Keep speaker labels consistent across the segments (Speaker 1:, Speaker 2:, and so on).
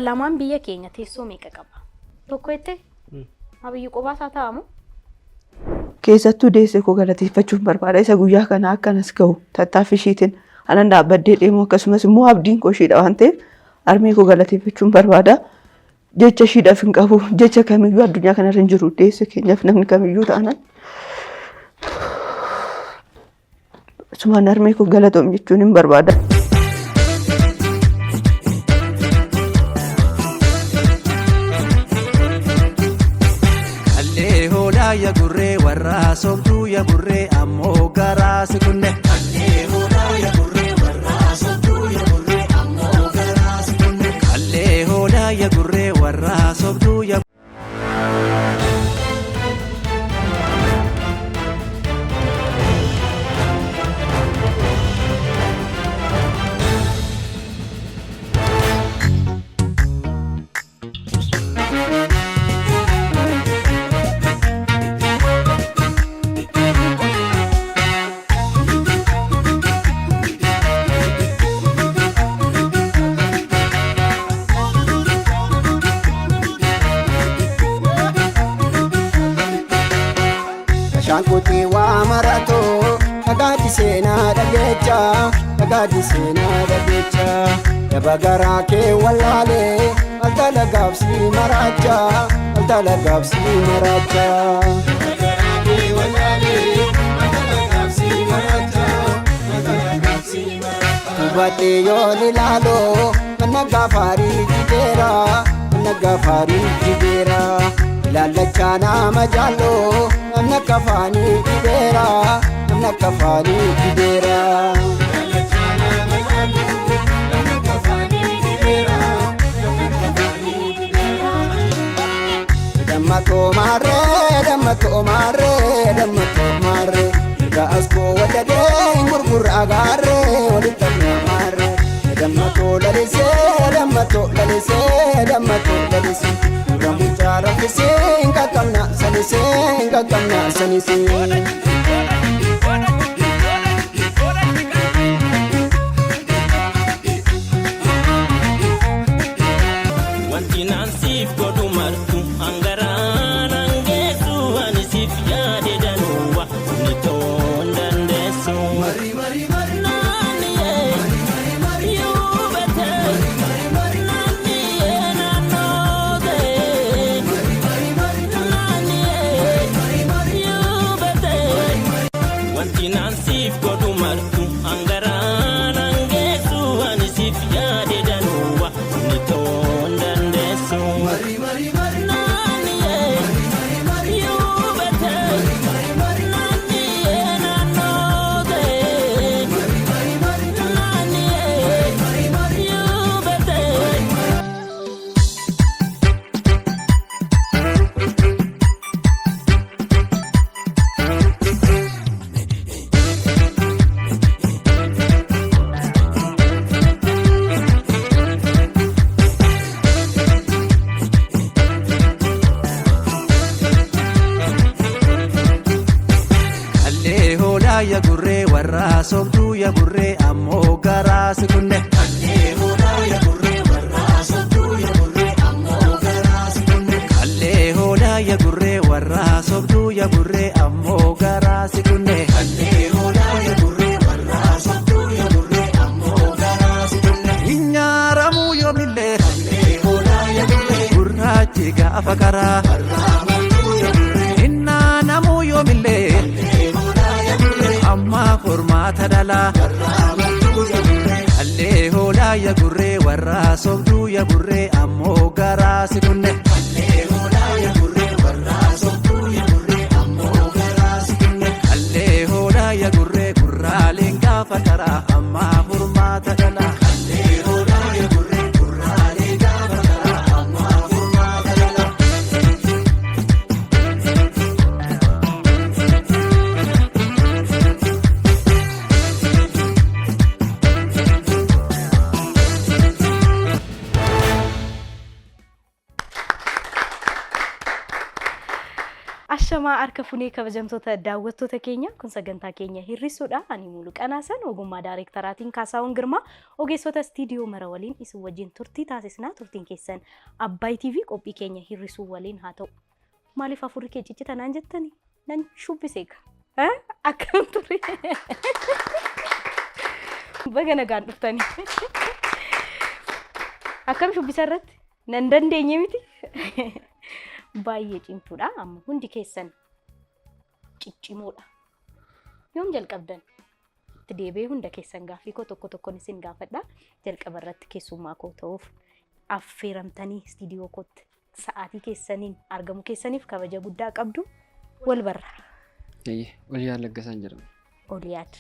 Speaker 1: paarlaamaan biyya keenya teessoo meeqa qaba? Tokko jettee? Abiyyi qobaasaa ta'amu?
Speaker 2: Keessattuu deessee koo galateeffachuun barbaada. Isa guyyaa kana akkanas ga'u tattaaffii ishiitiin anan dhaabbadhee deemu akkasumas immoo abdiin koo ishiidha waan ta'eef harmee koo galateeffachuun barbaada. Jecha ishiidhaaf hin qabu. Jecha kamiyyuu addunyaa kanarra hin jiru. Deessee keenyaaf namni kamiyyuu ta'anan. Sumaan harmee koo galatoom jechuun hin barbaada.
Speaker 3: Ya gurre warra sobdu ya gurre ammo garas kunne kalle hoda ya gurre warra sobdu ya gurre ammo garas kunne kalle hoda ya gurre warra sobdu ya
Speaker 4: Shankuti wa marato agadi sena dagecha yabagara ke walale altala gabsi maracha Bate yoni lalo nagafari jibera lalachana majalo nakafani jibera dammato mare gaasko wadade gurgur agarre walitanna mare dammato lalise ramucha rafise inkakamna sanise
Speaker 5: wanti nansif godu martu angara nangesu anisif yade danuwa ni tondan desu mari nansif godu martu angara nangesu anisif yade danuwa ni tondan desu mari nani you better nani nanoge nani you better
Speaker 3: ya gurre warra sobdu ya gurre ammo garas kunne kalle hoda ya gurre warra sobdu ya gurre ammo garas kunne kalle hoda ya gurre warra sobdu ya gurre ammo garas kunne kalle hoda ya gurre warra sobdu ya gurre ammo garas kunne inyaramu yo mille kalle hoda ya gurre gurrachi gaafa kara warra ya gurre inna namu yo mille amma formata dala alle hola ya gurre warra sobdu ya gurre ammo garas kunne alle hola ya gurre warra sobdu ya gurre ammo garas kunne alle hola ya gurre gurralen gafa kara amma formata dala alle hola ya gurre gurralen gafa kara amma formata dala
Speaker 1: Ashamaa harka funee kabajamtoota daawwattoota keenya kun sagantaa keenya hir'isuudha. Ani Mulu Qanaasan ogummaa daayirektaraatiin Kaasaawwan Girmaa ogeessota istiidiyoo mara waliin isin wajjin turtii taasisnaa. Turtiin keessan Abbaay TV qophii keenya hir'isuu waliin haa ta'u. Maaliif afurri kee ciccita naan jettanii? Nan shubbiseeka. Akkam ture? Baga nagaan dhuftanii. Akkam shubbisa irratti? Nan dandeenye miti? Baay'ee cimtuudha. Amma hundi keessan ciccimoodha. Yoom jalqabdan? Itti deebi'ee hunda keessan gaaffii koo tokko tokkoon isin gaafadha. Jalqaba irratti keessummaa koo ta'uuf affeeramtanii istiidiyoo kootti sa'aatii keessaniin argamu keessaniif kabaja guddaa qabdu. Wal barra.
Speaker 6: Oliyaad Laggasaan jedhama.
Speaker 1: Oliyaad.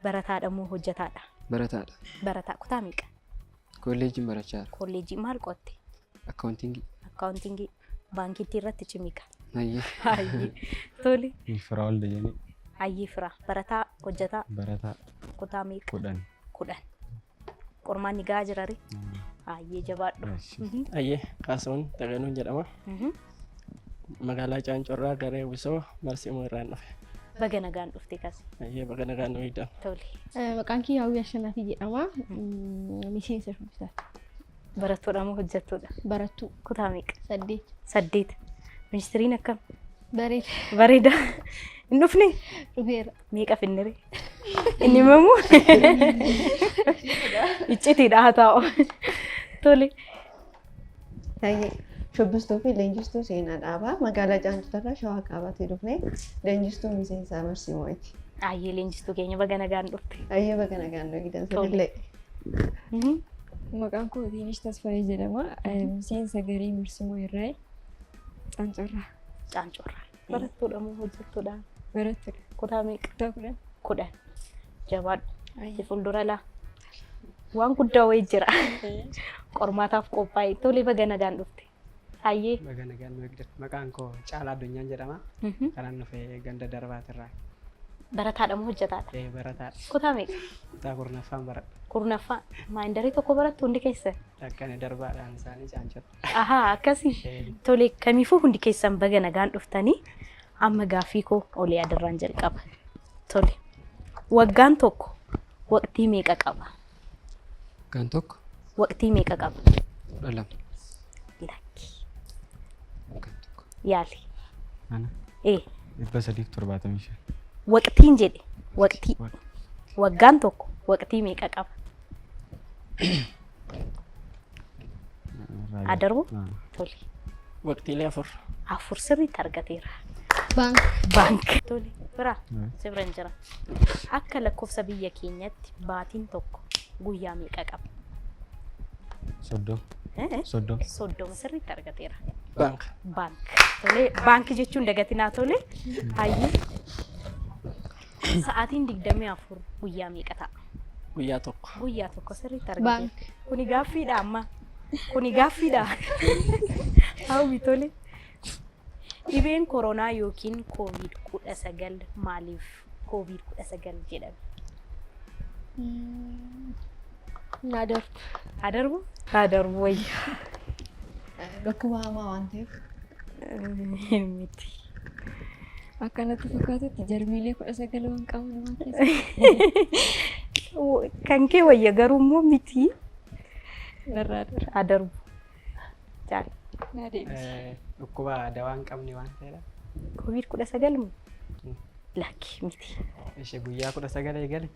Speaker 1: Barataadha moo hojjetaadha?
Speaker 6: Barataadha.
Speaker 1: Barataa kutaa meeqa?
Speaker 6: Kolleejiin barachaa jira.
Speaker 1: Kolleejii maal qotte?
Speaker 6: Akkaawuntingii.
Speaker 1: Akkaawuntingii. Baankiitti irratti cimika.
Speaker 6: Hayyee.
Speaker 1: Tole.
Speaker 7: Firaa ol deemee.
Speaker 1: Hayyee firaa. Barataa hojjetaa.
Speaker 7: Barataa.
Speaker 1: Kutaa meeqa?
Speaker 7: 10.
Speaker 1: 10. Qormaanni gahaa jirari? Hayyee jabaadhu.
Speaker 8: Hayyee Kaasaawwan Tagaanuu jedhama. Magaalaa Caancorraa Garee Wisoo Marsiimoo irraan dhufe.
Speaker 1: Baga nagaan dhufte kas.
Speaker 8: Hayyee baga nagaan nu hiidan.
Speaker 1: Tole.
Speaker 9: Maqaan kiyya Hawwii Ashannaafi jedhama. Miseensa shubbisaati.
Speaker 1: Barattoodha moo hojjettoodha?
Speaker 9: Barattuu.
Speaker 1: Kutaa meeqa?
Speaker 9: 8.
Speaker 1: 8. Ministiriin akkam?
Speaker 9: Bareeda.
Speaker 1: Bareeda. Hin dhufne?
Speaker 9: Dhufeera.
Speaker 1: Meeqa finnire? Inni mamu? Iccitiidha haa ta'u. Tole.
Speaker 2: Hayyee shubbistuu fi leenjistuu seenaa dhaabaa magaalaa Caancorraa Shawaa Kaabaatti dhufne leenjistuu miseensaa Marsiimooti.
Speaker 1: Hayyee leenjistuu keenya baga nagaan dhufte.
Speaker 2: Hayyee baga nagaan nu hiidan sanillee.
Speaker 9: Maqaan koo Tiinish Tasfaayee jedhama. Miseensa Garee Marsiimoo irraa Caancorraa.
Speaker 1: Caancorraa. Barattoodha moo hojjettoodha?
Speaker 9: Barattoodha.
Speaker 1: Kutaa meeqa?
Speaker 9: Kutaa 10.
Speaker 1: 10. Jabaadhu. Si fuuldura laa. Waan guddaa wayii jira. Qormaataaf qophaa'e. Tole baga nagaan dhufte. Hayyee.
Speaker 10: Baga nagaan nu eegdatu. Maqaan koo Caalaa Addunyaan jedhama. Kanaan dhufee ganda Darbaatirraa.
Speaker 1: Barataadha moo hojjetaadha?
Speaker 10: Barataadha.
Speaker 1: Kutaa meeqa?
Speaker 10: Kutaa 9ffaan baradha.
Speaker 1: 9ffaa. Maayindarii tokko barattu hundi keessan?
Speaker 10: Akkana darbaadhaan isaanii Caancorra.
Speaker 1: Ahaa akkasii. Tole kamiifuu hundi keessan baga nagaan dhuftanii amma gaaffii koo Oliyaad irraan jalqaba. Tole. Waggaan tokko waqtii meeqa qaba?
Speaker 6: Waggaan tokko
Speaker 1: waqtii meeqa qaba?
Speaker 6: 12.
Speaker 1: Lakki.
Speaker 6: Waggaan tokko.
Speaker 1: Yaali.
Speaker 7: Ana. 375.
Speaker 1: Waqtiin jedhe. Waqtii. Waggaan tokko waqtii meeqa qaba? Adarbu? Tole.
Speaker 8: Waqtiilee 4.
Speaker 1: 4 sirriitti argateera.
Speaker 9: Baank.
Speaker 1: Baank. Tole. Biraa. Sibran jira. Akka lakkoofsa biyya keenyatti baatiin tokko guyyaa meeqa qaba?
Speaker 7: 30.
Speaker 1: 30 sirriitti argateera.
Speaker 8: Baank.
Speaker 1: Baank. Tole. Baank jechuun dagatinaa tole. Hayyee. Sa'aatiin 24 guyyaa meeqa ta'a?
Speaker 8: Guyyaa tokko.
Speaker 1: Guyyaa tokko sirriitti
Speaker 9: Baank.
Speaker 1: argateera. Kuni gaaffiidha amma. Kuni gaaffiidha. Hawwi tole. Dhibeen koronaa yookiin COVID-19 maaliif COVID-19 jedhame?
Speaker 9: Naadarbu.
Speaker 1: Adarbu? Adarbu wayya.
Speaker 2: Dhukkuba hamaa waan ta'eef.
Speaker 1: Miti.
Speaker 9: Akkanatti fakkaatutti jarmiilee 19 waan qabu namaa keessa.
Speaker 1: Kan kee wayya garuu immoo miti.
Speaker 9: Narraadha.
Speaker 1: Adarbu. Jaal.
Speaker 9: Naa deebisa.
Speaker 10: Dhukkuba dawaa hin qabne waan ta'eedha.
Speaker 1: COVID-19 moo? Lakki miti.
Speaker 10: Ishee guyyaa 19 eegale.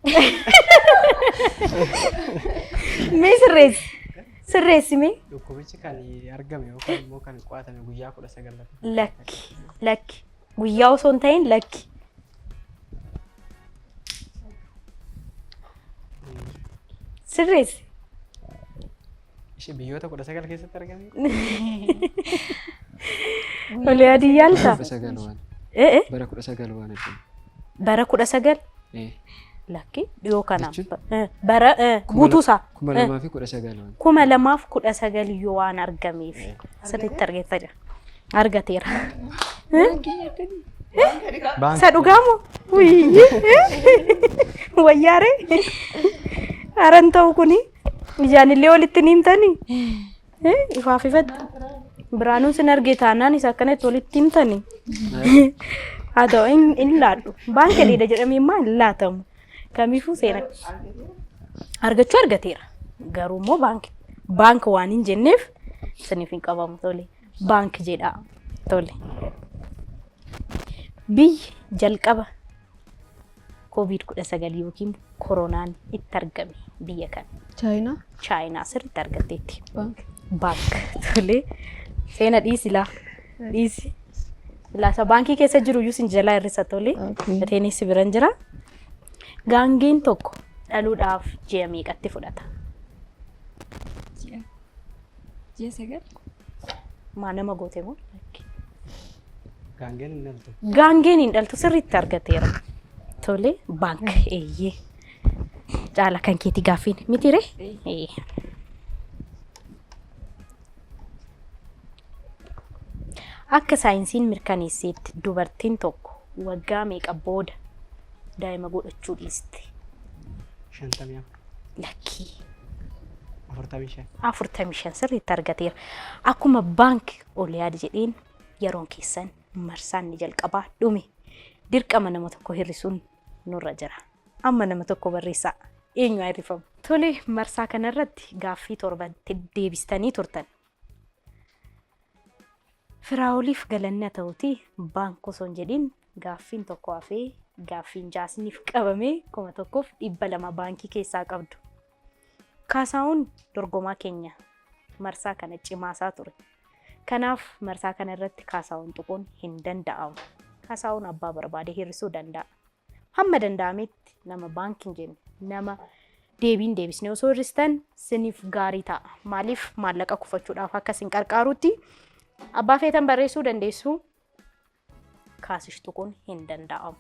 Speaker 1: Mee sirreessi. Sirreessi mee?
Speaker 10: Dhukkubichi kan argame yookaan immoo kan qo'atame guyyaa 19.
Speaker 1: Lakki. Lakki. Guyyaa osoo hin ta'in lakki. Sirreessi.
Speaker 10: Ishee biyyoota 19 keessatti argame.
Speaker 1: Oliyaad yaalta?
Speaker 6: 19 waan. Bara 19 waan ajjin.
Speaker 1: Bara 19? Lakki dhiyoo kana.
Speaker 6: Jechuun?
Speaker 1: Bara guutuusaa.
Speaker 6: 2019 waan.
Speaker 1: 2019 yoo waan argameef sirriitti argeeffadha. Argateera. Sa dhugaamu? Wayyaare? Haran ta'u kuni ijaan illee walitti ni himtanii? Ifaaf ifatti. Biraanuun sin argee taanaan isa akkanatti walitti himtanii. Haa ta'u hin laadhu. Baankii dheedha jedhamee immoo hin laatamu. Kamiifuu seena argachuu argateera. Garuu immoo baanki waan hin jenneef siniif hin qabamu tole. Baanki jedhaa tole. Biyyi jalqaba COVID-19 yookiin koronaan itti argame biyya kana. Chaayinaa sirriitti argatteetti. Baank tole. Seena dhiisilaa. Dhiisi. Laasa baankii keessa jiru iyyuu sin jalaa hir'isa tole. Gateenis biran jira. Gaangeen tokko dhaluudhaaf ji'a meeqatti fudhata?
Speaker 9: Ji'a 9.
Speaker 1: Maa nama goote moo?
Speaker 10: Gaangeen hin dhaltu.
Speaker 1: Gaangeen hin dhaltu sirriitti argateera. Tole baank eeyyee. Caala kan keeti gaaffiin miti ree? Akka saayinsiin mirkaneesseetti dubartiin tokko waggaa meeqa booda daa'ima godhachuu dhiiste?
Speaker 10: 50.
Speaker 1: Lakkii.
Speaker 10: 45.
Speaker 1: 45 sirriitti argateera. Akkuma baanki ol yaada jedheen yeroon keessan marsaan ni jalqabaa dhume. Dirqama nama tokko hir'isuun nurra jira. Amma nama tokko barreessaa. Eenyu hir'ifamu? Tole marsaa kanarratti gaaffii 7 deebistanii turtan. Firaa'oliif galanni haa ta'uuti baankii osoo hin jedhin gaaffiin tokko hafee gaaffiin 6 qabamee 1,200 baankii keessaa qabdu. Kaasaawun dorgomaa keenya marsaa kana cimaasaa ture. Kanaaf marsaa kana irratti kaasaawun tuquun hin danda'amu. Kaasaawun abbaa barbaade hir'isuu danda'a. Hamma danda'ametti nama baankii hin jenne nama deebiin deebisnee osoo hir'istan siniif gaarii ta'a. Maaliif maallaqa kufachuudhaaf akka isin qarqaarutti abbaa feetan barreessuu dandeessu kaasish tuquun hin danda'amu.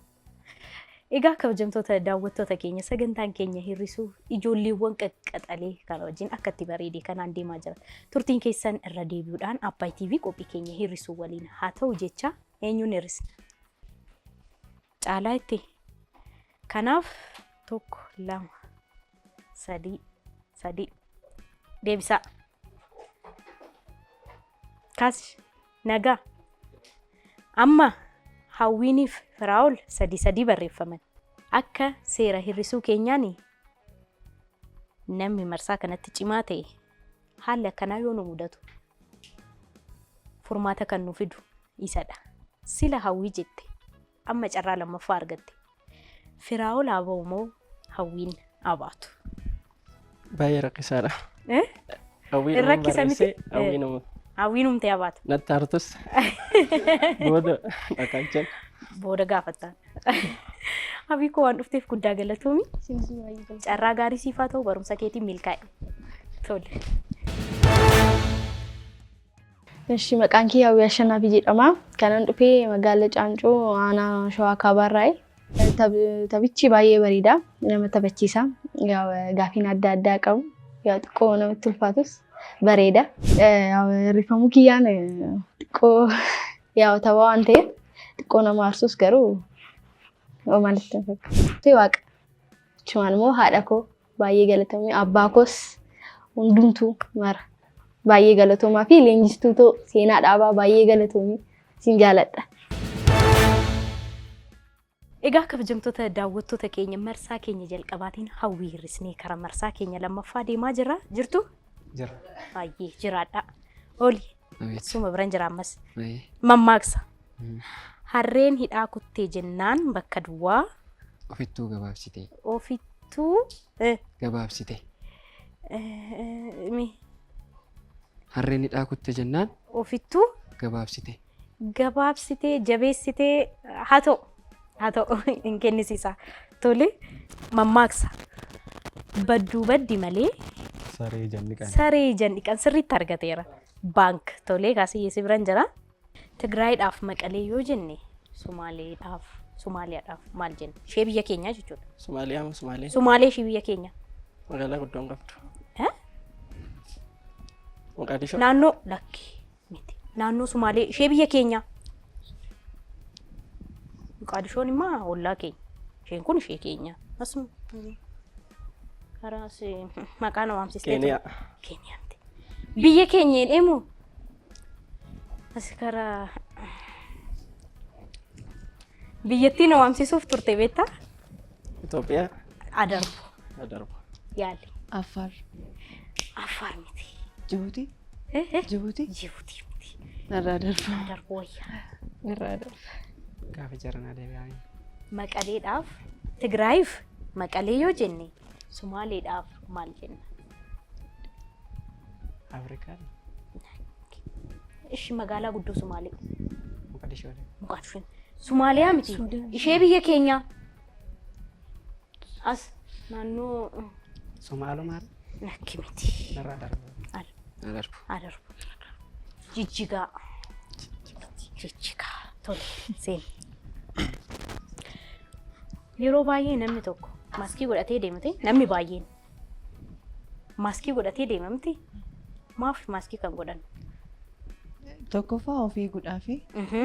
Speaker 1: Egaa kabajamtoota daawwattoota keenya sagantaan keenya hir'isuu ijoolleewwan qaqqaxalee kana wajjin akka itti bareedee kanaan deemaa jira. Turtiin keessan irra deebi'uudhaan Abbaay TV qophii keenya hir'isuu waliin haa ta'u jecha eenyuun hir'isna? Caalaa itti. Kanaaf 1 2 3 deebisaa. Kaasish nagaa. Amma Hawwiiniif Firaa'ol 3 barreeffaman. Akka seera hir'isuu keenyaan namni marsaa kanatti cimaa ta'e haalli akkanaa yoo nu mudatu furmaata kan nu fidu isadha. Sila Hawwii jette amma carraa lammaffaa argatte. Firaa'ol haa ba'u moo Hawwiin haa baatu?
Speaker 8: Baay'ee rakkisaadha.
Speaker 1: Hawwiin rakkisa miti? Hawwiin humtee haa baatu.
Speaker 8: Natti hartus. Booda dhaqaachan.
Speaker 1: Booda gaafattaan. Hawwii koo waan dhufteef guddaa galatoomii. Carraa gaarii siif haa ta'u barumsa keetiin milkaa'e. Tole.
Speaker 11: Eshi maqaan kee Hawwii Ashannaafi jedhama. Kanan dhufee magaalaa Caancoo aanaa Shawaa Kaabaarraa. Taphichi baay'ee bareeda. Nama taphachiisa. Gaaffiin adda addaa qabu. Xiqqoo namatti ulfaatus bareeda. Rifamuu kiyyaan xiqqoo tapha waan ta'eef xiqqoo nama aarsus garuu maalitti hin fakkaatu. Waaqa. Achumaan immoo haadha koo baay'ee galatamee abbaa koos hundumtuu mara baay'ee galatoomaa fi leenjistuu too seenaa dhaabaa baay'ee galatoomii siin jaaladha.
Speaker 1: Egaa kabajamtoota daawwattoota keenya marsaa keenya jalqabaatiin Hawwii hir'isnee karaa marsaa keenya lammaffaa deemaa jirtu?
Speaker 6: Jira.
Speaker 1: Baay'ee jiraadha. Oli. Suma biran jira ammas. Mammaaksa. Harreen hidhaa kuttee jennaan bakka duwwaa.
Speaker 6: Ofittuu gabaabsite.
Speaker 1: Ofittuu.
Speaker 6: Gabaabsite. Harreen hidhaa kuttee jennaan.
Speaker 1: Ofittuu.
Speaker 6: Gabaabsite.
Speaker 1: Gabaabsitee jabeessitee haa ta'u. Haa ta'u hin kennisiisa. Tole mammaaksa. Badduu baddi malee.
Speaker 7: Saree janniqan.
Speaker 1: Saree janniqan sirriitti argateera. Baank tolee kaasiyyeessi biran jira. Tigraayidhaaf Maqalee yoo jenne Somaaliyaadhaaf maal jenna? Ishee biyya keenyaa jechuudha.
Speaker 8: Somaaliyaa moo Somaalee?
Speaker 1: Somaalee ishee biyya keenya.
Speaker 8: Magaalaa guddoo hin qabdu. Moqaadishoo.
Speaker 1: Naannoo lakki miti. Naannoo Somaalee ishee biyya keenya. Moqaadishoon immoo ollaa keenya. Isheen kun ishee keenya. Asuma. Karaas maqaa nama waamsistee.
Speaker 8: Keeniyaa.
Speaker 1: Keeniyaatti. Biyya keenya jedhamu Askara biyyattiin waamsisuuf turte beektaa?
Speaker 8: Itoophiyaa.
Speaker 1: Adarbu. Yaali. Affaar miti.
Speaker 2: Jibuutii. Jibuutii.
Speaker 1: Jibuutii miti.
Speaker 2: Narraa darba.
Speaker 1: Adarbu wayyaa.
Speaker 9: Narraa darba.
Speaker 10: Gaafa jaranaa deebi'anii.
Speaker 1: Maqaleedhaaf Tigraayiif Maqalee yoo jenne Sumaaleedhaaf maal jenna?
Speaker 10: Afrikaan.
Speaker 1: Ishi magaalaa guddoo Sumaalee.
Speaker 10: Moqodishoo.
Speaker 1: Moqodishoo. Sumaaliyaa miti. Ishee biyya keenya. As naannoo
Speaker 10: Somaaloo maal?
Speaker 1: Nakki miti.
Speaker 10: Narraa darba.
Speaker 1: Adarbu. Jijjigaa. Tole seen. Yeroo baay'ee namni tokko maaskii godhatee deemate namni baay'een maaskii godhatee deemamti. Maaf maaskii kan godhan?
Speaker 2: Tokkoffaa ofii godhaafi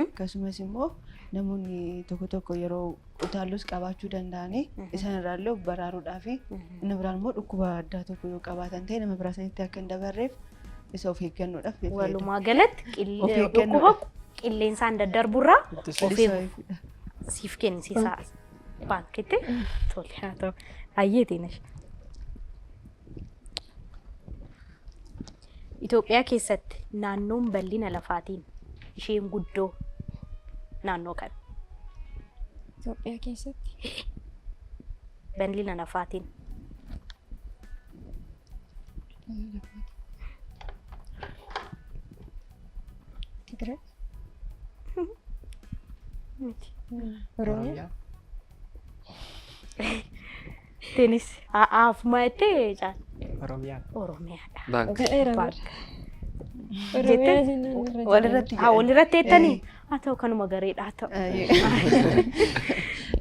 Speaker 2: akkasumas immoo namoonni tokko yeroo utaallos qabaachuu danda'anii isaan irraallee baraaruudhaafi inni biraan immoo dhukkuba addaa tokko yoo qabaatan ta'e nama biraa sanitti akka hin dabarreef isa of eeggannoodhaaf.
Speaker 1: Walumaa galatti dhukkuba qilleensaan daddarburraa siif kennisiisaa baankitti tole haa ta'u hayyeetiin. Itoophiyaa keessatti naannoon bal'ina lafaatiin isheen guddoo naannoo kan?
Speaker 9: Itoophiyaa keessatti
Speaker 1: bal'ina lafaatiin.
Speaker 9: Tigraay.
Speaker 10: Oromiyaa.
Speaker 1: Tenis afuma itti caan.
Speaker 10: Oromiyaadha.
Speaker 1: Walirratti jettanii haa ta'u kanuma gareedha haa ta'u.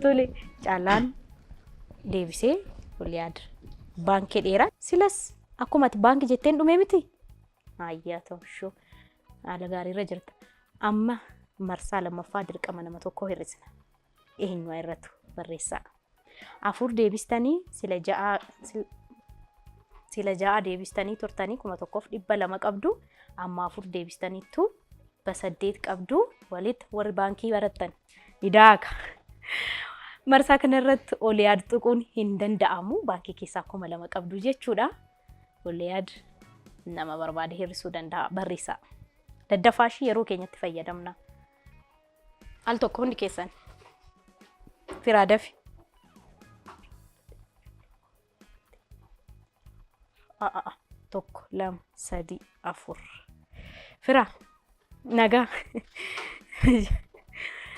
Speaker 1: Tole caalaan deebisee Oliyaad baankii dheeraa silas akkuma ati baankii jetteen dhumee miti? Ayyaa ta'u shoo haala gaariirra jirta. Amma marsaa lammaffaa dirqama nama tokko hir'isna. Eenyumaa irrattu barreessaa. Afur deebistanii sila ja'a deebistanii turtanii 1,200 qabdu. Amma afur deebistaniittu 800 qabdu. Walitti warri baankii barattan hidaaga. Marsaa kanarratti Oliyaad tuquun hin danda'amu. Baankii keessaa 2,000 qabdu jechuudha. Oliyaad nama barbaade hir'isuu danda'a barreessaa. Daddafaashii yeroo keenyatti fayyadamna. Al tokko hundi keessan firaa dafi. Tokko, lama, sadi, afur. Firaa nagaa.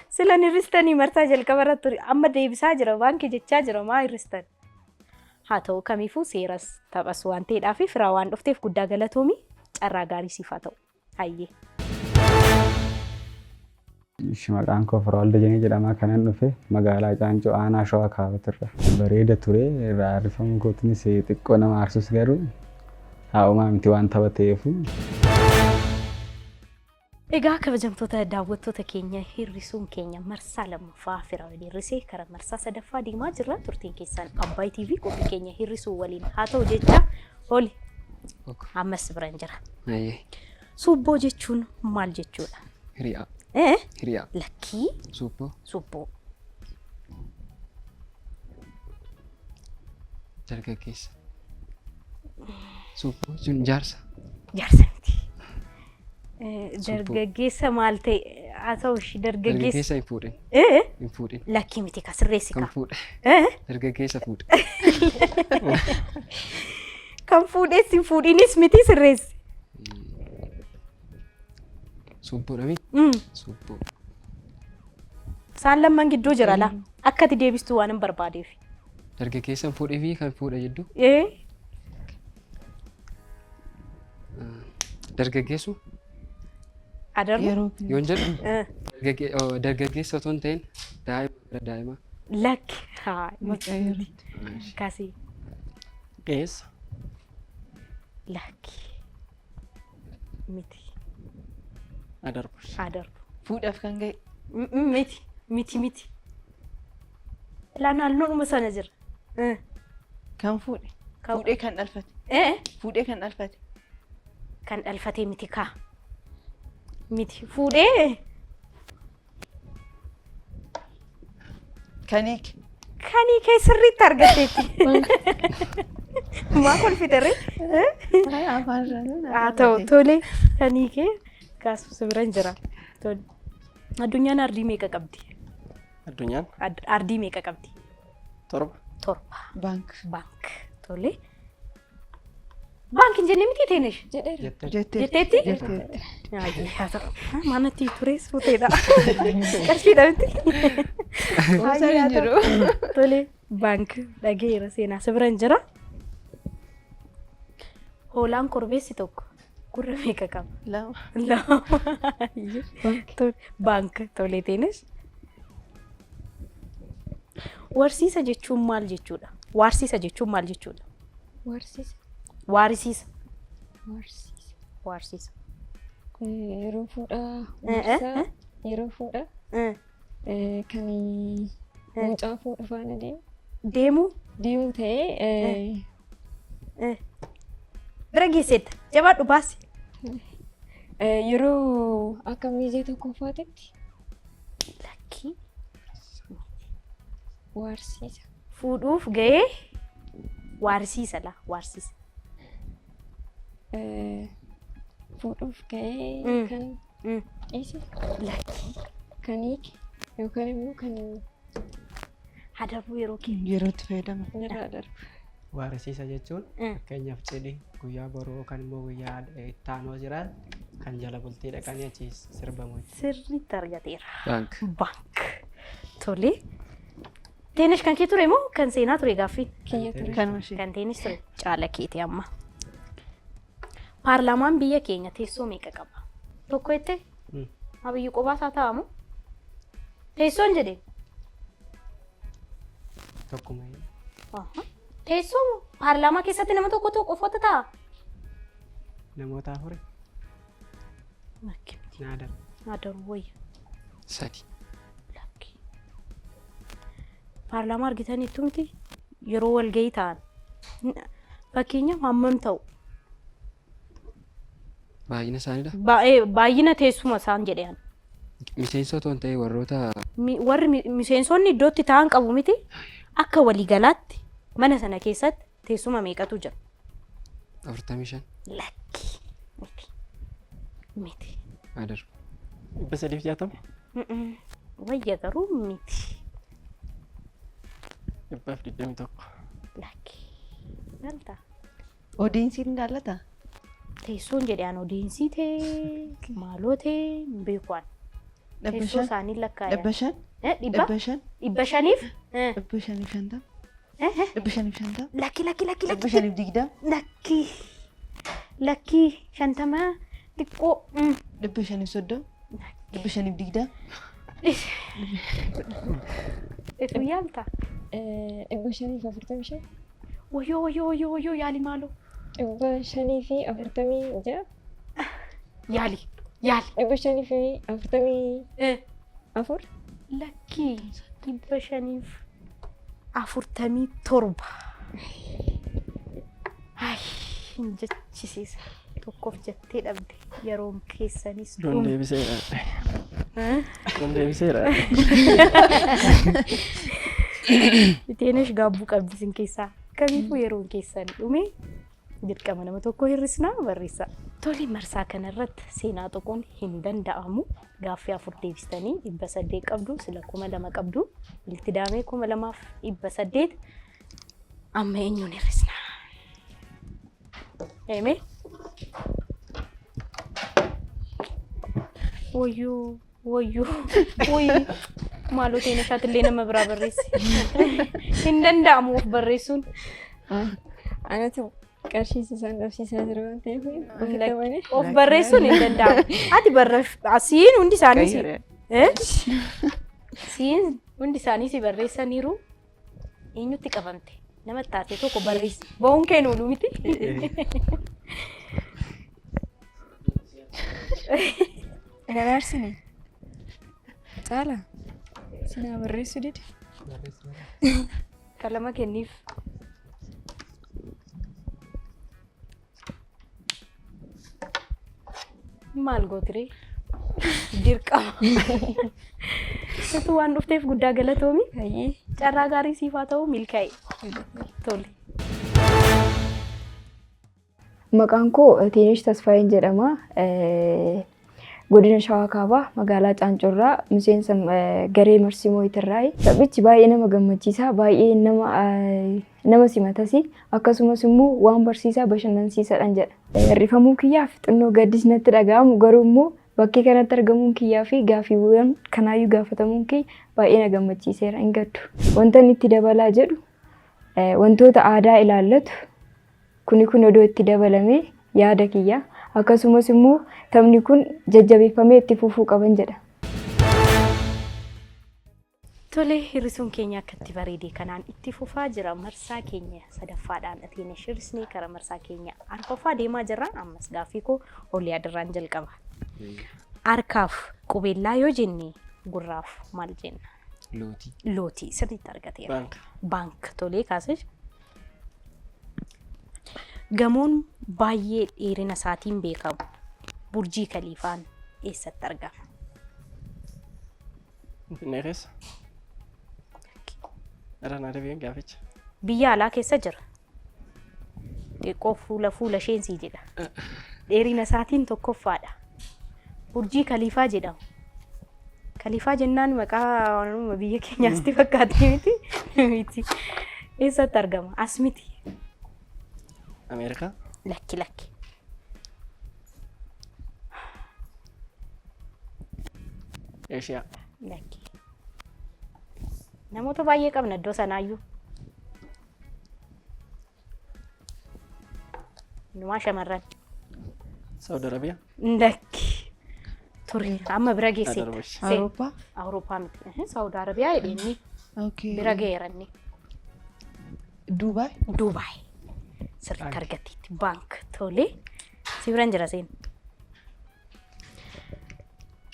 Speaker 1: Silan hir'istanii marsaa jalqaba irratti amma deebisaa jira baankii jechaa jira maa hir'istan? Haa ta'u kamiifuu seeras taphas waan ta'eedhaaf firaa waan dhufteef guddaa galatoomi. Carraa gaarii siif haa ta'u. Hayyee.
Speaker 7: Maqaan koo Firaa'ol Dajanee jedhama. Kanan dhufe magaalaa Caancoo aanaa Shawaa Kaabatirra. Bareeda ture. Irraa rifamu kootinis xiqqoo nama aarsus garuu haa'umaa miti waan taphateefu.
Speaker 1: Egaa kabajamtoota daawwattoota keenya hir'isuun keenya marsaa lammaffaa Firaa'ol hir'isee karaa marsaa sadaffaa deemaa jirra. Turtiin keessan Abbaay TV qophii keenya hir'isuu waliin haa ta'u jecha oli ammas biraan jira. Suubboo jechuun maal jechuudha?
Speaker 6: Hiriyaa. Hiriyaa.
Speaker 1: Lakkii.
Speaker 6: Suubboo. Dargaggeessa. Suubboo jechuun jaarsa.
Speaker 1: Jaarsa miti. Dargaggeessa maal ta'e haa ta'u ishii
Speaker 6: Dargaggeessa hin fuudhin. Hin fuudhin.
Speaker 1: Lakkii miti ka sirreessi ka.
Speaker 6: Kan fuudhe. Dargaggeessa fuudhe.
Speaker 1: Kan fuudhes hin fuudhinis miti sirreessi.
Speaker 6: Suubboo dhami? Suubboo.
Speaker 1: Isaan lamman gidduu jira laa. Akka ati deebistuu waan hin barbaadeef.
Speaker 6: Dargaggeessa hin fuudhee fi kan fuudhe jidduu? Dargaggeessu?
Speaker 1: Adarbu?
Speaker 6: Yoon jedhu dargaggeessa otoo hin ta'in daa'ima.
Speaker 1: Lakki haa miti. Kasii.
Speaker 8: Geessa.
Speaker 1: Lakki. Miti.
Speaker 8: Adarbu.
Speaker 2: Fuudhaaf kan ga'e.
Speaker 1: Miti. Naannoodhuma sana jira.
Speaker 2: Kan fuudhe. Fuudhee kan dhalfate. Fuudhee kan dhalfate.
Speaker 1: Kan dhalfate miti kaa. Miti fuudhee
Speaker 2: Kaniik.
Speaker 1: kanii kee sirriitti argateetti. Maa kolfite ree? Haa ta'u tole kanii kee kaasuuf si bira hin jira. Tole. Addunyaan ardii meeqa qabdi?
Speaker 8: Addunyaan
Speaker 1: Ardii meeqa qabdi?
Speaker 8: torba.
Speaker 1: Torba.
Speaker 2: Bank.
Speaker 1: Bank. Tole. Bank hin jenne miti teenesh? Jetteetti? Jetteetti. Haa ta'u. Manatti turees fuuteedha. Qarshiidha miti.
Speaker 2: Kuusaan hin jiru.
Speaker 1: Tole. Bank dhageera seenaa si bira hin jira. Hoolaan korbeessi tokko gurra meeqa qaba? Lama. Bank tole teenesh. Warsiisa jechuun maal jechuudha? Waarsiisa jechuun maal jechuudha?
Speaker 9: Waarsiisa.
Speaker 1: Waarsiisa.
Speaker 9: Waarsiisa.
Speaker 1: Waarsiisa.
Speaker 9: Yeroo fuudhaa waarsaa yeroo fuudhaa kan mucaa fuudha faana
Speaker 1: Deemuu?
Speaker 9: deemuu ta'ee
Speaker 1: Bira geessetta. Jabaadhu baasi.
Speaker 9: yeroo akka miizee tokkoffaatitti
Speaker 1: Lakkii.
Speaker 9: waarsiisa.
Speaker 1: Fuudhuuf ga'ee waarsiisa la waarsiisa.
Speaker 9: Fuudhuuf ga'ee kan dhiise
Speaker 1: Lakkii.
Speaker 9: kan hiike yookaan immoo kan
Speaker 1: Hadarbuu yeroo kee.
Speaker 2: Yerootti fayyadama.
Speaker 9: irraa darbu.
Speaker 10: Waarsiisa jechuun fakkeenyaaf cidhi guyyaa boroo kan immoo guyyaa itti aanoo jiraat kan jala bultii dhaqanii achi sirbamu.
Speaker 1: Sirriitti argateera.
Speaker 6: Bank.
Speaker 1: Bank. Tole. Teenesh kan kee ture moo kan seenaa ture gaaffii?
Speaker 9: Kiyya ture.
Speaker 1: Kan teenesh ture caala keeti amma. Paarlaamaan biyya keenya teessoo meeqa qaba? Tokko jettee? Abiyyi qobaasaa taa'amu? Teessoon jedhee?
Speaker 10: Tokkuma.
Speaker 1: Teessoo paarlaamaa keessatti nama tokko qofoota taa'a?
Speaker 10: Namoota afurii. Naadar.
Speaker 1: Naadaru wayya.
Speaker 6: Sadi.
Speaker 1: Paarlaamaa argitaniittu miti yeroo walgahii ta'an fakkeenyaaf hammam ta'u?
Speaker 6: Baay'ina isaaniidha.
Speaker 1: Baay'ina teessuma isaan jedhan.
Speaker 6: Miseensota waan ta'e warroota
Speaker 1: Warri miseensonni iddootti ta'an qabu miti akka waliigalaatti mana sana keessatti teessuma meeqatu jira?
Speaker 6: 45.
Speaker 1: Lakkii. Miti.
Speaker 6: Adar.
Speaker 8: 360.
Speaker 1: Wayya garuu miti.
Speaker 8: 121.
Speaker 1: Lakkii. Galta.
Speaker 2: Odiinsiin daalataa?
Speaker 1: Teessoon jedhan odiinsii ta'e maaloo ta'e beekuun. Teessoo isaanii lakkaa'an.
Speaker 2: 500?
Speaker 1: Dhibba?
Speaker 2: 500?
Speaker 1: 500?
Speaker 2: 550? 550?
Speaker 1: Lakki.
Speaker 2: 520?
Speaker 1: Lakki 50 xiqqoo.
Speaker 2: 530? 520?
Speaker 1: Etu yaalta?
Speaker 9: 545.
Speaker 1: Wayyoo yaali maaloo?
Speaker 9: 546.
Speaker 1: Yaali.
Speaker 9: 544.
Speaker 1: Lakki 547. Ay, hin jechisiisa. Tokkoof jettee dhabde yeroon keessanis
Speaker 8: Don deebiseera. Don deebiseera.
Speaker 1: Teenesh gaabbuu qabdi sin keessaa. Kamiifuu yeroon keessan dhume dirqama nama tokko hir'isnaa barreessa. Tole marsaa kanarratti seenaa tokkoon hin danda'amu. Gaaffii 4 deebistanii 800 qabdu sila 2000 qabdu. Walitti daamee 2800 amma eenyuun hir'isnaa? Eemee? Wayyoo. Maaloo Teeneshaatti nama biraa barreessi. Hin danda'amu of barreessuun.
Speaker 9: Anatu qarshiisisaan dhabsiisaa jira waan ta'eef
Speaker 1: of barreessuun hin danda'amu. Ati siin hundi isaanii siin hundi isaanii si barreessaniiru eenyutti qabamte nama taate tokko barreessi. Bo'uun kee nuudhu miti.
Speaker 9: Garaarsine caala sinaa barreessu dide.
Speaker 1: Qalama kenniif. Maal gootiree? dirqama. Situ waan dhufteef guddaa galatoomi. Carraa gaarii siif haa ta'u milkaa'e. Tole.
Speaker 9: Maqaan koo Tiinish Tasfaayin jedhama. Godina Shawaa Kaabaa magaalaa Caancorraa miseensa garee Marsimoo Itirraay. Taphichi baay'ee nama gammachiisa, baay'ee nama simatasi, akkasumas immoo waan barsiisaa bashannansiisaadhaan jedha. Hirrifamuu kiyyaaf xinnoo gaddis natti dhaga'amu, garuu immoo bakkee kanatti argamuun kiyyaa fi gaaffiiwwan kanaayyuu gaafatamuun kiyya baay'ee na gammachiiseera, hin gaddu. Wanta inni itti dabalaa jedhu wantoota aadaa ilaallatu kun odoo itti dabalamee yaada kiyya. Akkasumas immoo taphni kun jajjabeeffamee itti fufuu qaban jedha.
Speaker 1: Tole, hirrisuun keenya akkatti bareedee kanaan itti fufaa jira. Marsaa keenya sadaffaadhaan atiin hirrisnee kara marsaa keenya arfaffaa deemaa jirra. Ammas gaaffii koo olii adirraan jalqaba. Harkaaf qubeellaa yoo jenne gurraaf maal jenna?
Speaker 6: Lootii.
Speaker 1: Lootii sirriitti argateera.
Speaker 8: Baanka.
Speaker 1: Baank tolee kaasee. Gamoon baay'ee dheerina isaatiin beekamu Burjii Kaliifaan eessatti argama?
Speaker 8: Finfinnee keessa. Irra na deebiin gaaficha.
Speaker 1: Biyya alaa keessa jira. Xiqqoo fuula isheen jedha. Dheerina isaatiin tokkoffaadha. Burjii Kaliifaa jedhama. Kaliifaa jennaan maqaa biyya keenyaatti fakkaatee miti. Eessatti argama? As miti.
Speaker 8: Ameerikaa.
Speaker 1: Lakki.
Speaker 8: Eeshiyaa.
Speaker 1: Lakki. Namoota baay'ee qabna iddoo sanaayyuu. Numaa shamarran.
Speaker 8: Saudi Arabiyaa.
Speaker 1: Lakki. Turi amma bira geesse.
Speaker 2: Awurooppaa?
Speaker 1: Awurooppaa miti. Saudi Arabiyaa jedheenni. Bira geeranni. Duubaay. Sirriitti argatteetti. Baank tolee. Si biran jira seen.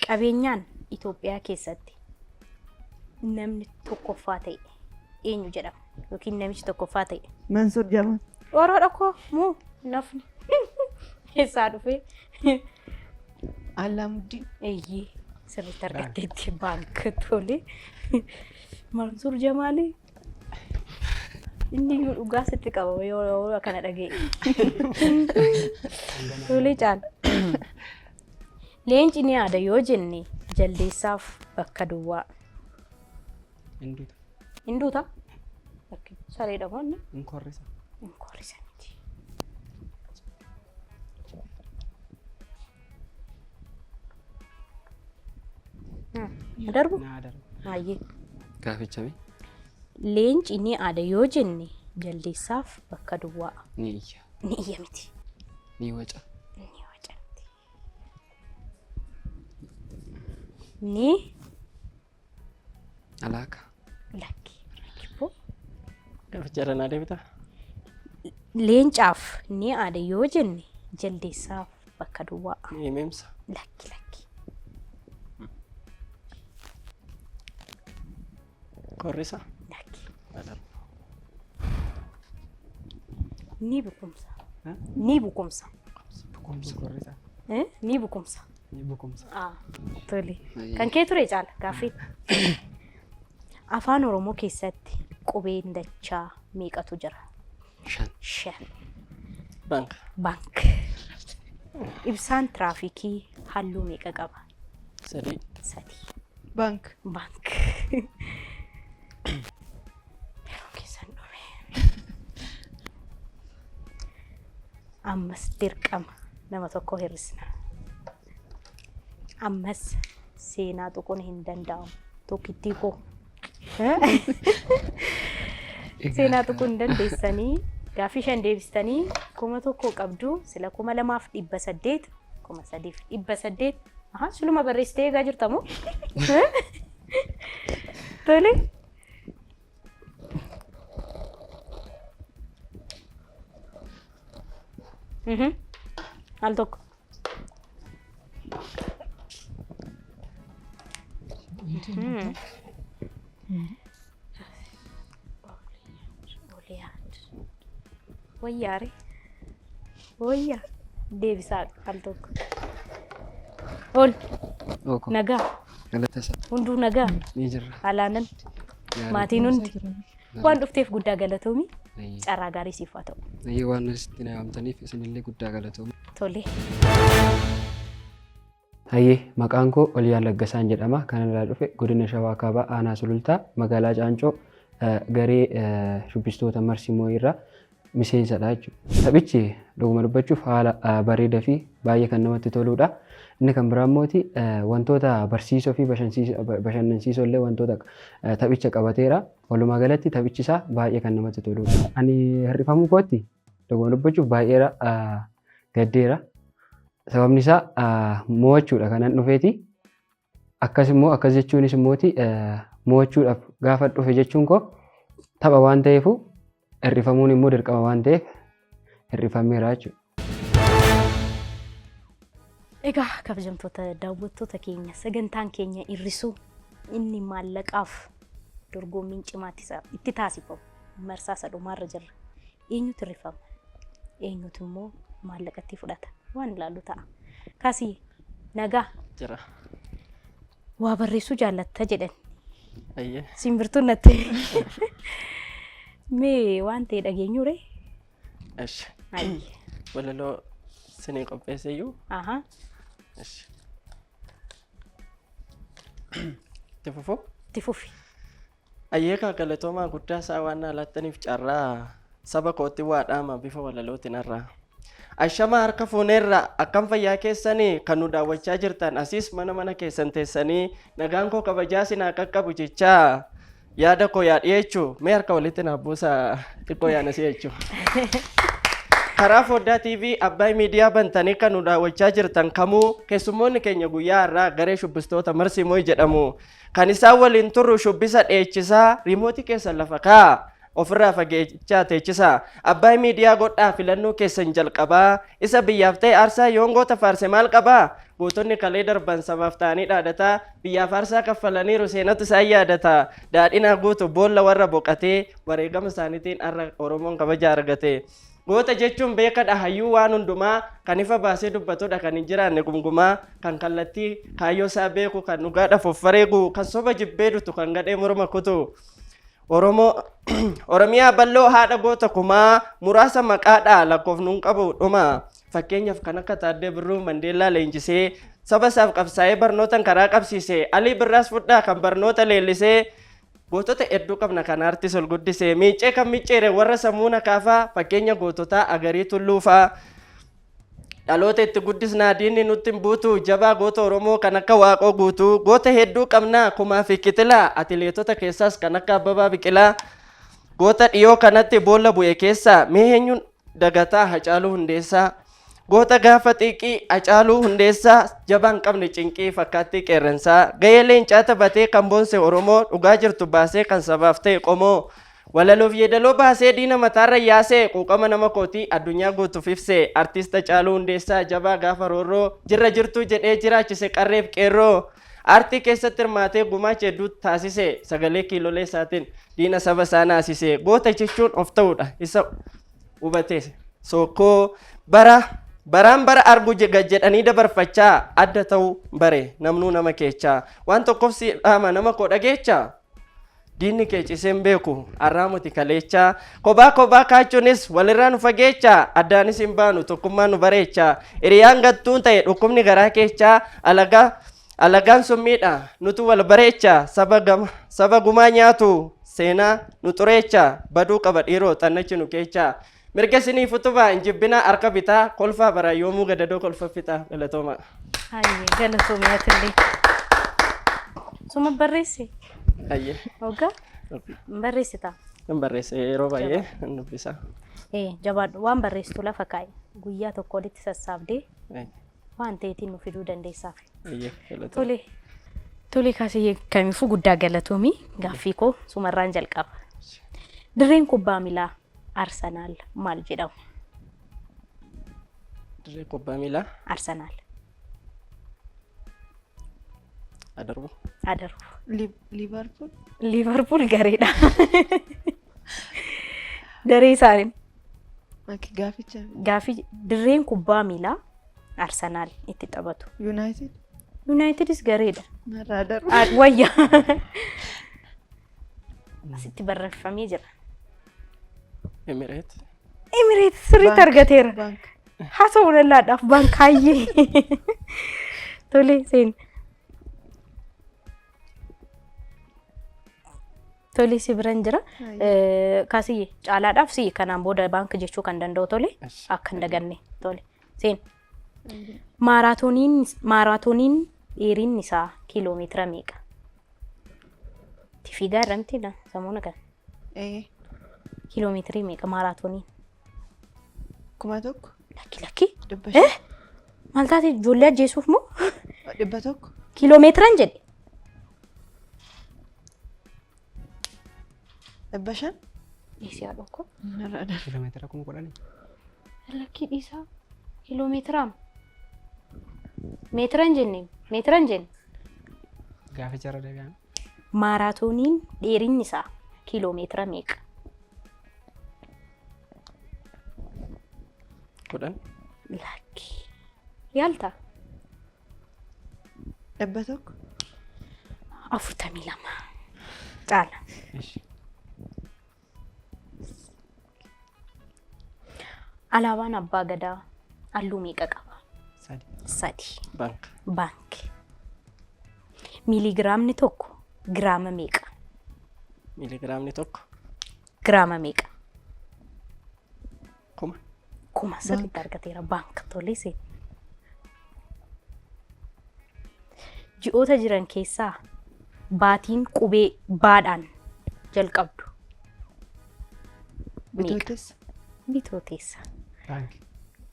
Speaker 1: Qabeenyaan Itoophiyaa keessatti namni tokkoffaa ta'e eenyu jedhama? Yookiin namichi tokkoffaa ta'e?
Speaker 2: Mansuur Jamal.
Speaker 1: Waroo dhokoo moo nafni eessaa dhufee?
Speaker 2: Alaamuddin.
Speaker 1: Eeyyee sirriitti argatteetti. Baank tolee. Mansuur Jamaalii. Inni dhugaa sitti qaba yoo kana dhagee. Tolee caala. Leenci ni aada yoo jenne jaldeessaaf bakka duwwaa.
Speaker 10: Hinduuta.
Speaker 1: Hinduuta? Sareedha moonni?
Speaker 10: Inkorrisa.
Speaker 1: Inkorrisa miti. Adarbu?
Speaker 10: Na adarbu.
Speaker 1: Baay'ee.
Speaker 6: Gaafichame?
Speaker 1: Leenci ni aada yoo jenne jaldeessaaf bakka duwwaa.
Speaker 6: Ni iyya.
Speaker 1: Ni iyya miti.
Speaker 6: Ni waca.
Speaker 1: Ni waca miti. Ni
Speaker 6: alaaka.
Speaker 1: lakki. Lakkibboo.
Speaker 8: Gaaficha irra na deebita.
Speaker 1: Leencaaf ni aada yoo jenne jaldeessaaf bakka duwwaa.
Speaker 8: Ni himimsa.
Speaker 1: Lakki.
Speaker 8: Korrisa.
Speaker 1: Lakki.
Speaker 8: Adarbu.
Speaker 1: Ni bukumsa.
Speaker 10: Ha?
Speaker 1: Ni bukumsa.
Speaker 10: Bukumsa. Korrisa.
Speaker 1: Ni bukumsa.
Speaker 10: Ni bukumsa.
Speaker 1: Tole. Kan kee ture caala gaaffii. Afaan Oromoo keessatti qubeen dachaa meeqatu jira? 5.
Speaker 8: Baanka.
Speaker 1: Baank. Ibsaan tiraafikii halluu meeqa qaba?
Speaker 8: 3.
Speaker 2: Baank.
Speaker 1: Baank. Ammas dirqama nama tokko hirrisna. Ammas seenaa tuquun hin danda'amu. Tokkittii koo. Seenaa tuquun hin dandeessanii gaaffii 5 deebistanii 1,000 qabdu sila 2,800 3,800. Suluma barreessitee eegaa jirtamoo? Tole. Al tokko. Wayyaare. Wayyaa. Deebisaa al tokko. ol
Speaker 6: Oko.
Speaker 1: nagaa
Speaker 6: Galata isaa.
Speaker 1: hunduu nagaa
Speaker 6: Ni jirra.
Speaker 1: alaanan maatiin hundi waan dhufteef guddaa galatoomi carraa gaarii siif haa ta'u.
Speaker 6: Ayyee waan asitti na yaamtaniif isinillee guddaa galatoomi.
Speaker 1: Tole.
Speaker 6: Ayyee maqaan koo Oliyaan Laggasaan jedhama. Kan irraa dhufe godina Shawaa Kaabaa Aanaa Sulultaa magaalaa Caancoo garee shubbistoota Marsimoo irraa miseensadha jechuudha. Taphichi dhuguma dubbachuuf haala bareedaa fi baay'ee kan namatti toludha. Inni kan biraa immoo wantoota barsiisoo fi bashannansiisoo illee wantoota taphicha qabateera. Walumaa galatti taphichi isaa baay'ee kan namatti toludha. Ani hirrifamuu kootti dhuguma dubbachuuf baay'eera gaddeera. Sababni isaa mo'achuudha kanan dhufeeti. Akkas jechuunis immooti mo'achuudhaaf gaafa dhufe jechuun koo tapha waan ta'eef hirrifamuun immoo dirqama waan ta'eef hirrifameera jechuudha.
Speaker 1: Egaa kabajamtoota daawwattoota keenya sagantaan keenya hirrisuu inni maallaqaaf dorgommiin cimaatti itti taasifamu marsaa sadhumaarra jirra. Eenyutu hirrifama? Eenyutu immoo maallaqatti fudhata? Waan ilaallu ta'a. Kasii nagaa
Speaker 8: Jira.
Speaker 1: waa barreessuu jaallatta jedhan.
Speaker 8: Ayyee.
Speaker 1: Simbirtuun natti. Mee waan ta'e dhageenyuure?
Speaker 8: Esh.
Speaker 1: Ayyee.
Speaker 8: Walaloo sinii qopheesseyyuu.
Speaker 1: Aha.
Speaker 8: Esh. Tifufu.
Speaker 1: Tifufi.
Speaker 8: Ayyee kaa galatoomaa guddaa isaa waan alaattaniif carraa saba kootti waa dhaama bifa walalootiin irraa. Ashama harka fuuneerra akkam fayyaa keessanii kan nu daawwachaa jirtan asiis mana keessan teessanii nagaan koo kabajaa sinaa qaqqabu jechaa yaada koo yaadhiyechuu mee harka walitti naa buusa xiqqoo yaanasi jechuu. Karaa Foddaa TV Abbaay Miidiyaa bantanii kan nu daawwachaa jirtan kamuu keessummoonni keenya guyyaa irraa garee shubbistoota Marsimoo jedhamu kan isaan waliin turru shubbisa dheechisaa riimootii keessan lafa kaa. Ofirraa fageechaa teechisa. Abbaay Miidiyaa godhaa filannoo keessan jalqabaa. Isa biyyaaf ta'e aarsaa yoongoota faarse maal qabaa? Gootonni kalee darban sabaaf ta'anii dhaadataa. Biyyaaf aarsaa kaffalaniiru seenatu isaan yaadata. Daadhinaa guutu boolla warra boqatee wareegama isaaniitiin har'a Oromoon kabaja argate. Goota jechuun beekadha hayyuu waan hundumaa kan ifa baasee dubbatudha kan hin jiraanne gungumaa kan kallattii kaayyoo isaa beeku kan dhugaadhaaf of wareegu kan soba jibbee dutu kan gadhee morma kutu. Oromiyaa balloo haadha goota kumaa muraasa maqaadha lakkoofnuun qabu dhuma. Fakkeenyaaf kan akka Taaddee Birruu Mandeellaa leenjisee saba isaaf qabsaa'ee barnootaan karaa qabsiise. Alii Birraas fudhaa kan barnoota leellisee gootota hedduu qabna kan aartis ol guddisee. Miicee kan micceere warra sammuu nakaafaa fakkeenya goototaa Agarii Tulluufaa. Dhaloota itti guddisnaa diinni nutti hin buutu jabaa goota Oromoo kan akka Waaqoo guutuu goota hedduu qabnaa kumaa fi kitilaa atileetota keessaas kan akka Abbabaa Biqilaa goota dhiyoo kanatti boolla bu'e keessaa mee eenyuun dagataa Hacaaluu Hundeessaa goota gaafa xiiqii Hacaaluu Hundeessaa jabaan qabne cinqii fakkaattii qeerransaa gahee leencaa taphatee kan boonse Oromoo dhugaa jirtu baasee kan sabaaf ta'e qomoo. Walaloof yeedaloo baasee diina mataarra yaasee quuqama nama kootii addunyaa guutuuf ibsee artiista Hacaaluu Hundeessaa jabaa gaafa roorroo jirra jirtuu jedhee jiraachise qarreef qeerroo aartii keessatti hirmaatee gumaacha hedduu taasise sagalee kiilolee isaatiin diina saba isaa naasise goota jechuun of ta'uudha isa hubate sookoo baraan bara argu jedhanii dabarfachaa adda ta'uu bare namnuu nama keechaa waan tokkoof si dhaama nama koo dhageechaa. Diinni kee ciseen beeku arraamuti kaleechaa kophaa kaachuunis walirraa nu fageechaa addaanis hin baanu tokkummaa nu bareechaa hiriyaan gattuun ta'e dhukkubni garaa keechaa alagaan summiidha nutu wal bareechaa saba gumaa nyaatu seenaa nu xureechaa baduu qaba dhiiroo xannachi nu keechaa mirga sinii futubaa hin jibbinaa harka bitaa kolfaa bara yoomuu gadadoo kolfa fitaa galatooma.
Speaker 1: Galatoomaa suma barreesse.
Speaker 8: Ayyee.
Speaker 1: Oga? Barreessita.
Speaker 8: Barreesse yeroo baay'ee dubbisa.
Speaker 1: Jabaadhu waan barreessitu lafa kaa'e guyyaa tokko walitti sassaabdee waan ta'eetiin nu fiduu dandeessaaf. Tole kaasee kamiifuu guddaa galatoomi gaaffii koo sumarraan jalqaba. Dirreen kubbaa miilaa Arsenaal maal jedhamu?
Speaker 8: Dirreen kubbaa miilaa
Speaker 1: Arsenaal.
Speaker 8: Adarbu.
Speaker 1: Liverpool gareedha. Daree isaaniin. Gaaffii dirreen kubbaa miilaa Arsenaal itti taphatu.
Speaker 2: United.
Speaker 1: Yuunaayitidis gareedha.
Speaker 2: Narraa darbu.
Speaker 1: Wayya. Asitti barreeffamee jira.
Speaker 8: Emireet.
Speaker 1: Emireet sirriitti argateera.
Speaker 2: Baank.
Speaker 1: Haa ta'u lallaadhaaf baankaayyee. Tole seen. Tole si biran jira. Kaasii caalaadhaaf si kanaan booda baank jechuu kan danda'u tole akka hin daganne tole seen. Maaraatooniin dheerinni isaa kiiloomeetira meeqa? Tifiigaa irratti dha samuuna kan. Kiiloomeetirii meeqa maaraatooniin?
Speaker 2: 1,000.
Speaker 1: Lakki.
Speaker 2: 500.
Speaker 1: Maal taate ijoollee ajjeesuuf moo?
Speaker 2: 100.
Speaker 1: Kiiloomeetiran jedhe.
Speaker 2: 500.
Speaker 1: Dhiisiyaa dhokko.
Speaker 2: Narraa darbu.
Speaker 10: Kiiloomeetira 10,000.
Speaker 1: Lakki dhiisaa kiiloomeetiraam. Meetiran jenne.
Speaker 10: Gaaficha irra deebi'an.
Speaker 1: Maaraatooniin dheerinni isaa kiiloomeetira meeqa?
Speaker 8: 10.
Speaker 1: Lakki. Yaalta?
Speaker 2: 100.
Speaker 1: 42. Caala. Alaabaan abbaa gadaa halluu meeqa qaba? 3. Baank. Miiligiraamni tokko giraama meeqa?
Speaker 8: Miiligiraamni tokko.
Speaker 1: Giraama meeqa?
Speaker 8: 1,000.
Speaker 1: 1,000 sirriitti argateera. Baank tole seen. Ji'oota jiran keessaa baatiin qubee baadhaan jalqabdu.
Speaker 2: Bitootessa.
Speaker 1: Bitootessa.
Speaker 10: Baanki.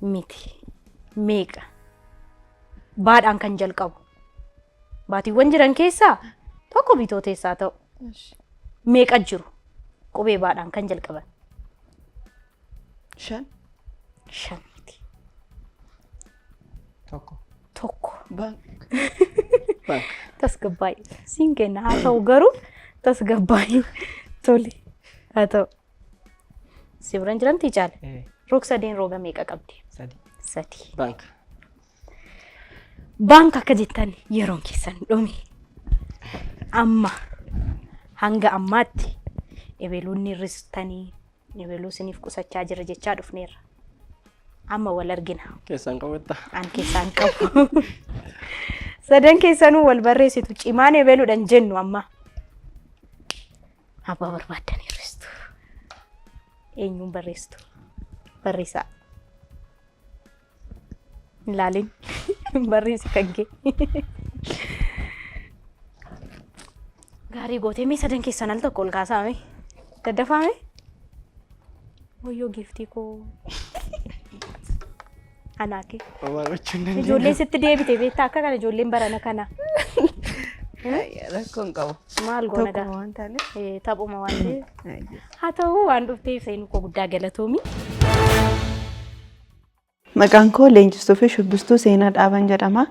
Speaker 1: Miti. Meeqa? Baadhaan kan jalqabu. Baatiiwwan jiran keessaa tokko bitootessaa ta'u. Meeqa jiru? Qubee baadhaan kan jalqaban.
Speaker 2: 5.
Speaker 1: 5 miti. Tokko.
Speaker 2: Baank.
Speaker 1: Tasgabbaa'ii. Siin kenna haa ta'u garuu tasgabbaa'ii. Tole haa ta'u. Si biran jiramti caala. Roog-sadeen rooga meeqa qabdi? 3.
Speaker 8: Baank.
Speaker 1: Baank akka jettan yeroon keessan dhume. Amma hanga ammaatti ebeluunni ristanii ebeluu siniif qusachaa jira jechaa dhufneerra. Amma wal argina.
Speaker 8: Keessan qabetta.
Speaker 1: An keessan qabu. Sadan keessanuu wal barreessitu cimaan ebeluudhaan jennu amma. Abbaa barbaadan ristu. Eenyuun barreessitu? Barreessaa. Ilaalin. Barreessi kan kee. Gaarii gootee mee sadan keessan al tokko ol kaasaame? Daddafaame? Wayyoo giftii koo. Anaake. Ijoolleen sitti deebite beektaa akka kana ijoolleen barana kana.
Speaker 2: Rakkoon qabu.
Speaker 1: Maal goona gaa?
Speaker 2: Tokkuma waan taaneef.
Speaker 1: Taphuma waan ta'eef. Haa ta'uu waan dhufteef seenuu koo guddaa galatoomi.
Speaker 2: Maqaan koo Leenjistuu fi Shubbistuu Seenaa Dhaaban jedhama.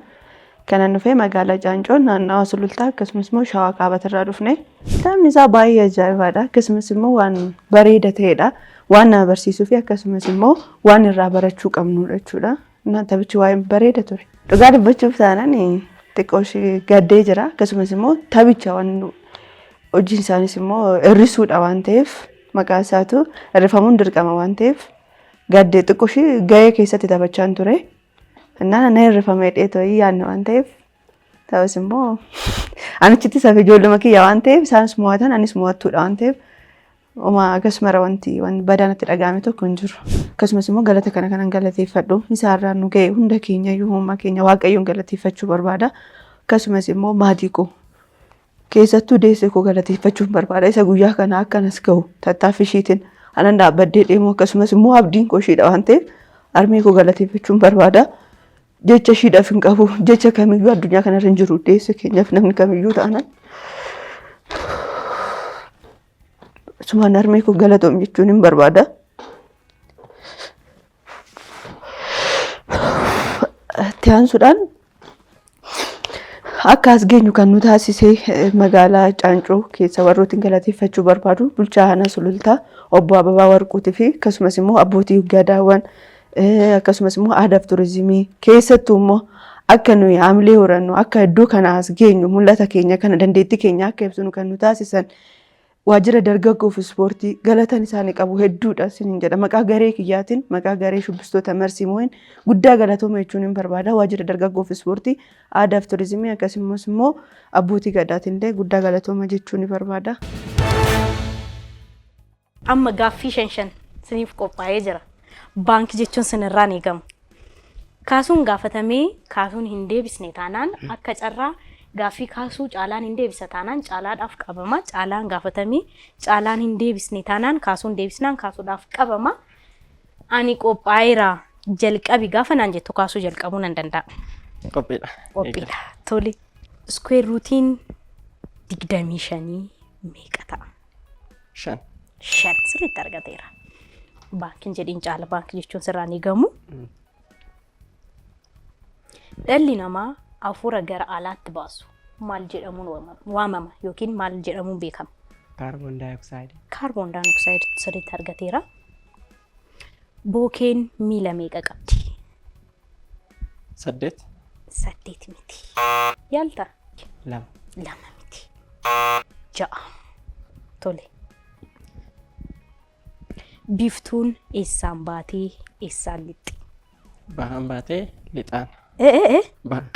Speaker 2: Kanan dhufee magaalaa Caancoo naannawaa Sulultaa akkasumas immoo Shawaa Kaabatirraa dhufne. Taphni isaa baay'ee ajaa'ibaadha. Akkasumas immoo waan bareeda ta'edha. Waan nama barsiisuu fi akkasumas immoo waan irraa barachuu qabnudha jechuudha. Taphichi waa'ee bareeda ture. Dhugaa dubbachuuf taanaan xiqqoo ishee gaddee jira. Akkasumas immoo taphicha waan hojiin isaanis immoo hir'isuudha waan ta'eef maqaa isaatu hir'ifamuun dirqama waan ta'eef gaddee xiqqoo ishee gahee keessatti taphachaan ture. Innaan ana hir'ifamee dheetoo yaadne waan ta'eef ta'us immoo anichitti safe ijoolluma kiyya waan ta'eef isaanis mo'atan anis mo'attuudha waan ta'eef akkasuma wanti badaanatti dhaga'ame tokko hin jiru. Akkasumas immoo galata kana kanan galateeffadhu isaarraa nu ga'e hunda keenya iyyuu uumaa keenya waaqayyoon galateeffachuu barbaada. Akkasumas immoo maatii koo keessattuu deessee koo galateeffachuun barbaada. Isa guyyaa kana akkanas ga'u tattaaffii isheetiin anan dhaabbadhee deemu akkasumas immoo abdiin koo isheedha waan ta'eef armee koo galateeffachuun barbaada. Jecha isheedhaaf hin qabu. Jecha kamiyyuu addunyaa kanarra hin jiru deessee keenyaaf namni kamiyyuu ta'anan. Sumaan armee koo galatoom jechuun hin barbaada. Itti aansuudhaan akka as geenyu kan nu taasisee magaalaa Caancoo keessa warrootiin galateeffachuu barbaadu bulchaa aanaa Sulultaa obbo Ababaa Warquutii fi akkasumas immoo abbootii gadaawwan akkasumas immoo aadaa fi turizimii keessattuu immoo akka nuyi haamilee horannu akka iddoo kanaas geenyu mul'ata keenya kana dandeettii keenya akka ibsinu kan nu taasisan waajjira dargaggoo fi ispoortii galatan isaanii qabu hedduudha sinin jedha. Maqaa garee kiyyaatiin maqaa garee shubbistoota Marsii Mooyin guddaa galatooma jechuun hin barbaada. Waajjira dargaggoo fi ispoortii aadaa fi turizimii akkasumas immoo abbootii gadaatiin illee guddaa galatooma jechuun hin barbaada.
Speaker 1: Amma gaaffii shan siniif qophaa'ee jira. Baankii jechuun sinirraan eegamu. Kaasuun gaafatamee kaasuun hin deebisne taanaan akka carraa gaaffii kaasuu caalaan hin deebisa taanaan caalaadhaaf qabama. Caalaan gaafatamee caalaan hin deebisne taanaan kaasuun deebisnaan kaasuudhaaf qabama. Ani qophaa'eera jalqabi gaafa naan jettu kaasuu jalqabuu nan danda'a.
Speaker 8: Qophiidha.
Speaker 1: Qophiidha. Tole. Square rootiin 25 meeqa ta'a?
Speaker 8: 5.
Speaker 1: 5 sirriitti argateera. Baankiin jedhiin caala baankii jechuun sirraan eegamu. Dhalli namaa hafuura gara alaatti baasu maal jedhamuun waamama yookiin maal jedhamuun beekama?
Speaker 10: Kaarboon daayoksaayiid.
Speaker 1: Kaarboon daayoksaayiid sirriitti argateera. Bookeen miila meeqa qabdi?
Speaker 8: 8.
Speaker 1: 8 miti. Yaalta?
Speaker 10: 2.
Speaker 1: 2 miti. 6. Tole. Biftuun eessaan baatee eessaan lixxi?
Speaker 8: Bahaan baatee lixaan.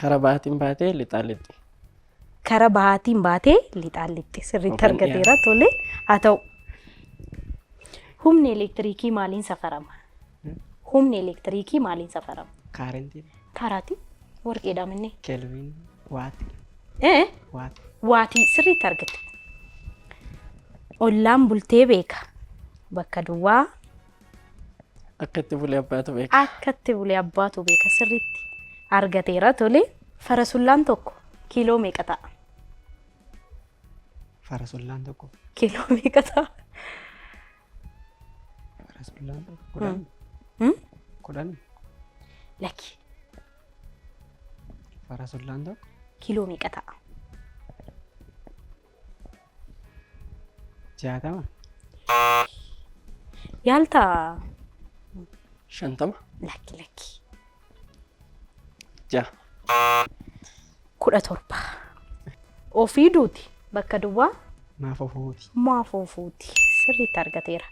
Speaker 1: Kara
Speaker 8: bahaatiin baatee lixaan lixxi.
Speaker 1: Kara bahaatiin baatee lixaan lixxi sirriitti argateera. Tole. Haa ta'u. Humni elektiriikii maaliin safarama? Humni elektiriikii maaliin safarama?
Speaker 10: Kaarentiin.
Speaker 1: Karaati? Warqeedha minne?
Speaker 10: Kelviin. Waati. Waati.
Speaker 1: Waatii sirriitti argate. Ollaan bultee beeka. Bakka duwwaa.
Speaker 8: Akka itti bulee abbaatu beeka.
Speaker 1: Akka itti bulee abbaatu beeka sirriitti argateera. Tole. Farasullaan tokko kiiloo meeqa ta'a?
Speaker 10: Farasullaan tokko.
Speaker 1: Kiiloo meeqa ta'a?
Speaker 10: Farasullaan tokko 10.
Speaker 1: Lakki.
Speaker 10: Farasullaan tokko.
Speaker 1: Kiiloo meeqa ta'a?
Speaker 10: 60.
Speaker 1: Yaalta?
Speaker 8: 50.
Speaker 1: Lakki.
Speaker 8: 6.
Speaker 1: 17. Ofii duuti bakka duwwaa?
Speaker 10: Maafofuuti.
Speaker 1: Maafofuuti sirriitti argateera.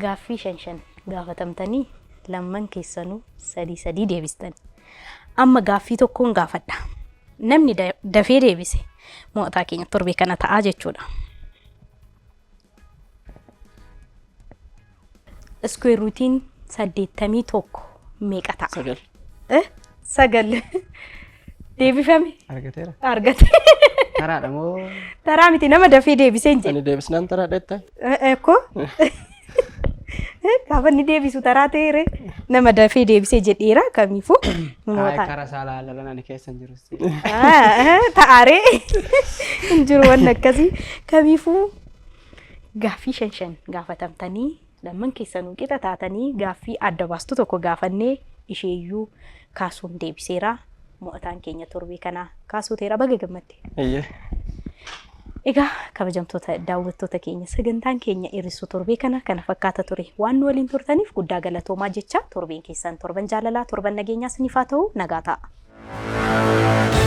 Speaker 1: Gaaffii 5 gaafatamtanii lamman keessanuu 3 deebistan. Amma gaaffii tokkoon gaafadha. Namni dafee deebise mo'ataa keenya torbee kana ta'aa jechuudha. Square rootiin 81 meeqa ta'a?
Speaker 8: 9.
Speaker 1: 9. Deebifame?
Speaker 10: Argateera.
Speaker 1: Argate.
Speaker 10: Taraadha moo?
Speaker 1: Taraa miti nama dafee deebisee hin jedhe.
Speaker 8: Ani deebisnaan taraa dheettaa?
Speaker 1: Ekkoo? Gaafa inni deebisu taraa ta'eere nama dafee deebisee jedheera kamiifuu.
Speaker 10: Kara saalaa lalan ani keessa hin jiru.
Speaker 1: Ta'aaree hin jiru waan akkasii kamiifuu gaaffii 5 gaafatamtanii lamman keessanuu qixa taatanii gaaffii adda baastu tokko gaafannee isheeyyuu kaasuun deebiseera. Mo'ataan keenya torbee kana kaasuuteera baga gammadde. Egaa kabajamtoota daawwattoota keenya sagantaan keenya irrisuu torbee kana fakkaata ture. Waan nu waliin turtaniif guddaa galatoomaa jecha torbeen keessan torban jaalalaa torban nageenyaa isiniif haa ta'u nagaa ta'a.